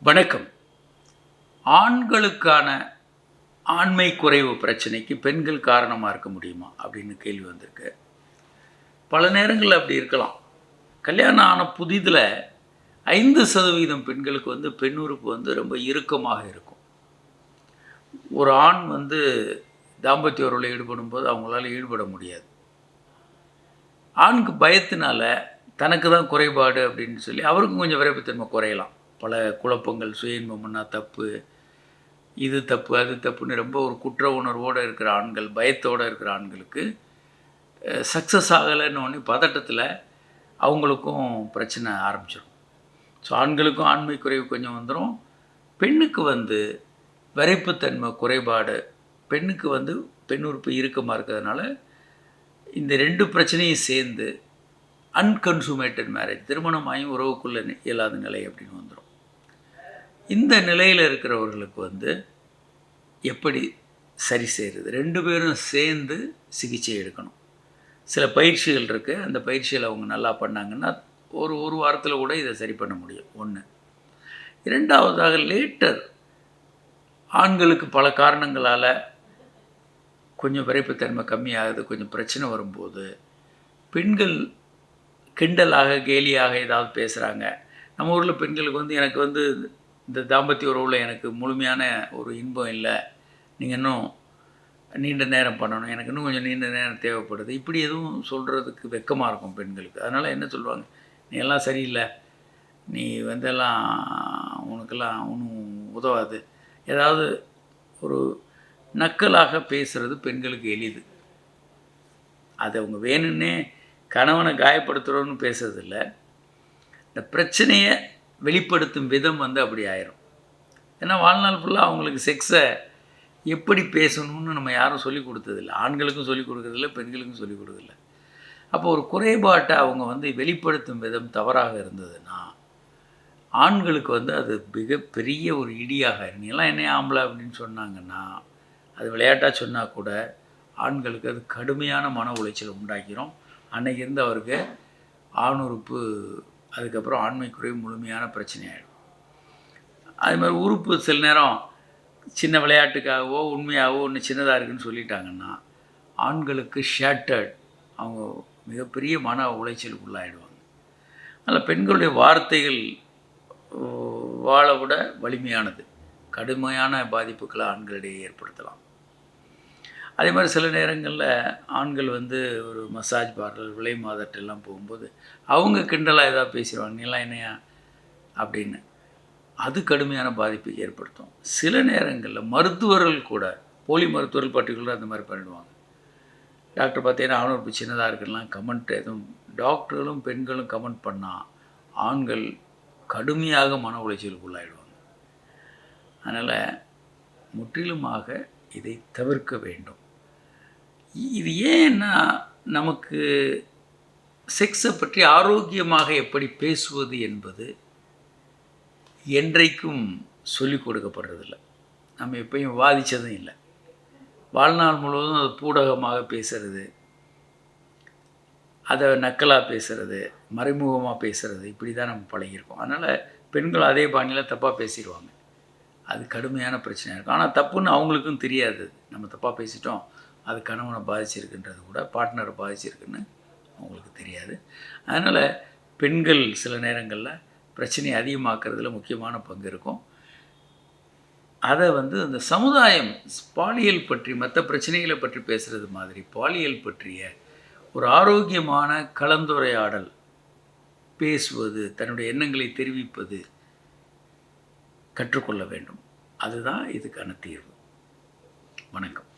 வணக்கம். ஆண்களுக்கான ஆண்மை குறைவு பிரச்சனைக்கு பெண்கள் காரணமாக இருக்க முடியுமா அப்படின்னு கேள்வி வந்திருக்கு. பல நேரங்களில் அப்படி இருக்கலாம். கல்யாணம் ஆன புதிதில் 5% பெண்களுக்கு பெண் உறுப்பு ரொம்ப இறுக்கமாக இருக்கும். ஒரு ஆண் தாம்பத்திய உறவில் ஈடுபடும்போது அவங்களால ஈடுபட முடியாது. ஆணுக்கு பயத்தினால தனக்கு தான் குறைபாடு அப்படின்னு சொல்லி அவருக்கும் கொஞ்சம் விரைப்புத்தன்மை குறையலாம். பல குழப்பங்கள், சுய இன்பம்னா தப்பு, இது தப்பு, அது தப்புன்னு ரொம்ப ஒரு குற்ற உணர்வோடு இருக்கிற ஆண்கள், பயத்தோடு இருக்கிற ஆண்களுக்கு சக்ஸஸ் ஆகலைன்னு பதட்டத்தில் அவங்களுக்கும் பிரச்சனை ஆரம்பிச்சிடும். ஸோ ஆண்களுக்கும் ஆண்மை குறைவு கொஞ்சம் வந்துடும். பெண்ணுக்கு விரைப்புத்தன்மை குறைபாடு, பெண்ணுக்கு பெண் உறுப்பு இறுக்கமாக இருக்கிறதுனால இந்த 2 பிரச்சனையும் சேர்ந்து அன்கன்சூமேட்டட் மேரேஜ், திருமணமாயும் உறவுக்குள்ளே இயலாத நிலை அப்படின்னு வந்துடும். இந்த நிலையில் இருக்கிறவர்களுக்கு எப்படி சரி செய்கிறது? 2 பேரும் சேர்ந்து சிகிச்சை எடுக்கணும். சில பயிற்சிகள் இருக்குது. அந்த பயிற்சியில் அவங்க நல்லா பண்ணாங்கன்னா ஒரு வாரத்தில் கூட இதை சரி பண்ண முடியும். 1. 2வதாக லேட்டர் ஆண்களுக்கு பல காரணங்களால் கொஞ்சம் விரைப்புத்தன்மை கம்மியாகுது, கொஞ்சம் பிரச்சனை வரும்போது பெண்கள் கிண்டலாக கேலியாக ஏதாவது பேசுகிறாங்க. நம்ம ஊரில் பெண்களுக்கு எனக்கு இந்த தாம்பத்திய உறவில் எனக்கு முழுமையான ஒரு இன்பம் இல்லை, நீங்கள் இன்னும் நீண்ட நேரம் பண்ணணும், எனக்கு இன்னும் கொஞ்சம் நீண்ட நேரம் தேவைப்படுது, இப்படி எதுவும் சொல்கிறதுக்கு வெக்கமாக இருக்கும் பெண்களுக்கு. அதனால் என்ன சொல்லுவாங்க, நீ எல்லாம் சரியில்லை, நீ எல்லாம் உனக்கெல்லாம் ஒன்றும் உதவாது, ஏதாவது ஒரு நக்கலாக பேசுகிறது பெண்களுக்கு எளிது. அது அவங்க வேணும்னே கணவனை காயப்படுத்துகிறோன்னு பேசுறதில்ல, இந்த பிரச்சனையை வெளிப்படுத்தும் விதம் அப்படி ஆயிரும். ஏன்னா வாழ்நாள் ஃபுல்லாக அவங்களுக்கு செக்ஸை எப்படி பேசணும்னு நம்ம யாரும் சொல்லிக் கொடுத்ததில்லை. ஆண்களுக்கும் சொல்லிக் கொடுக்குறதில்ல, பெண்களுக்கும் சொல்லிக் கொடுக்குறதில்ல. அப்போ ஒரு குறைபாட்டை அவங்க வெளிப்படுத்தும் விதம் தவறாக இருந்ததுன்னா ஆண்களுக்கு அது மிகப்பெரிய ஒரு இடியாக, நீலாம் என்ன ஆம்பளை அப்படின்னு சொன்னாங்கன்னா, அது விளையாட்டாக சொன்னால் கூட ஆண்களுக்கு அது கடுமையான மன உளைச்சல் உண்டாக்கிறோம். அன்றைக்கி இருந்து அவருக்கு ஆணுறுப்பு, அதுக்கப்புறம் ஆண்மை குறைவு முழுமையான பிரச்சனை ஆகிடும். அது மாதிரி உறுப்பு சில நேரம் சின்ன விளையாட்டுக்காகவோ உண்மையாகவோ ஒன்று சின்னதாக இருக்குதுன்னு சொல்லிட்டாங்கன்னா ஆண்களுக்கு ஷேட்டர்ட், அவங்க மிகப்பெரிய மன உளைச்சலுக்கு உள்ளாயிடுவாங்க. அதனால் பெண்களுடைய வார்த்தைகள் வாழ விட வலிமையானது, கடுமையான பாதிப்புகளை ஆண்களிடையே ஏற்படுத்தலாம். அதே மாதிரி சில நேரங்களில் ஆண்கள் ஒரு மசாஜ் பார்லர், விலை மாதட்டெல்லாம் போகும்போது அவங்க கிண்டலாக ஏதாவது பேசிடுவாங்க, நீலாம் என்னையா அப்படின்னு. அது கடுமையான பாதிப்பை ஏற்படுத்தும். சில நேரங்களில் மருத்துவர்கள் கூட, போலி மருத்துவர்கள் பர்டிகுலராக அந்த மாதிரி பண்ணிடுவாங்க. டாக்டர் பார்த்தீங்கன்னா ஆணுறுப்பு சின்னதாக இருக்குலாம் கமெண்ட் எதுவும் டாக்டர்களும் பெண்களும் கமெண்ட் பண்ணால் ஆண்கள் கடுமையாக மன உளைச்சலுக்கு உள்ளாயிடுவாங்க. அதனால் முற்றிலுமாக இதை தவிர்க்க வேண்டும். இது ஏன்னா நமக்கு செக்ஸை பற்றி ஆரோக்கியமாக எப்படி பேசுவது என்பது என்றைக்கும் சொல்லிக் கொடுக்கப்படுறதில்லை. நம்ம எப்பயும் விவாதித்ததும் இல்லை. வாழ்நாள் முழுவதும் அது பூடகமாக பேசுகிறது, அதை நக்கலாக பேசுகிறது, மறைமுகமாக பேசுகிறது, இப்படி தான் நம்ம பழகியிருக்கோம். அதனால் பெண்கள் அதே பாணியில் தப்பாக பேசிடுவாங்க. அது கடுமையான பிரச்சனையாக இருக்கும். ஆனால் தப்புன்னு அவங்களுக்கும் தெரியாது. நம்ம தப்பாக பேசிட்டோம், அது கணவனை பாதிச்சிருக்குன்றது கூட, பார்ட்னரை பாதிச்சிருக்குன்னு அவங்களுக்கு தெரியாது. அதனால் பெண்கள் சில நேரங்களில் பிரச்சனையை அதிகமாக்குறதுல முக்கியமான பங்கு இருக்கும். அதை அந்த சமுதாயம் பாலியல் பற்றி, மற்ற பிரச்சனைகளை பற்றி பேசுகிறது மாதிரி பாலியல் பற்றிய ஒரு ஆரோக்கியமான கலந்துரையாடல், பேசுவது, தன்னுடைய எண்ணங்களை தெரிவிப்பது கற்றுக்கொள்ள வேண்டும். அதுதான் இதுக்கான தீர்வு. வணக்கம்.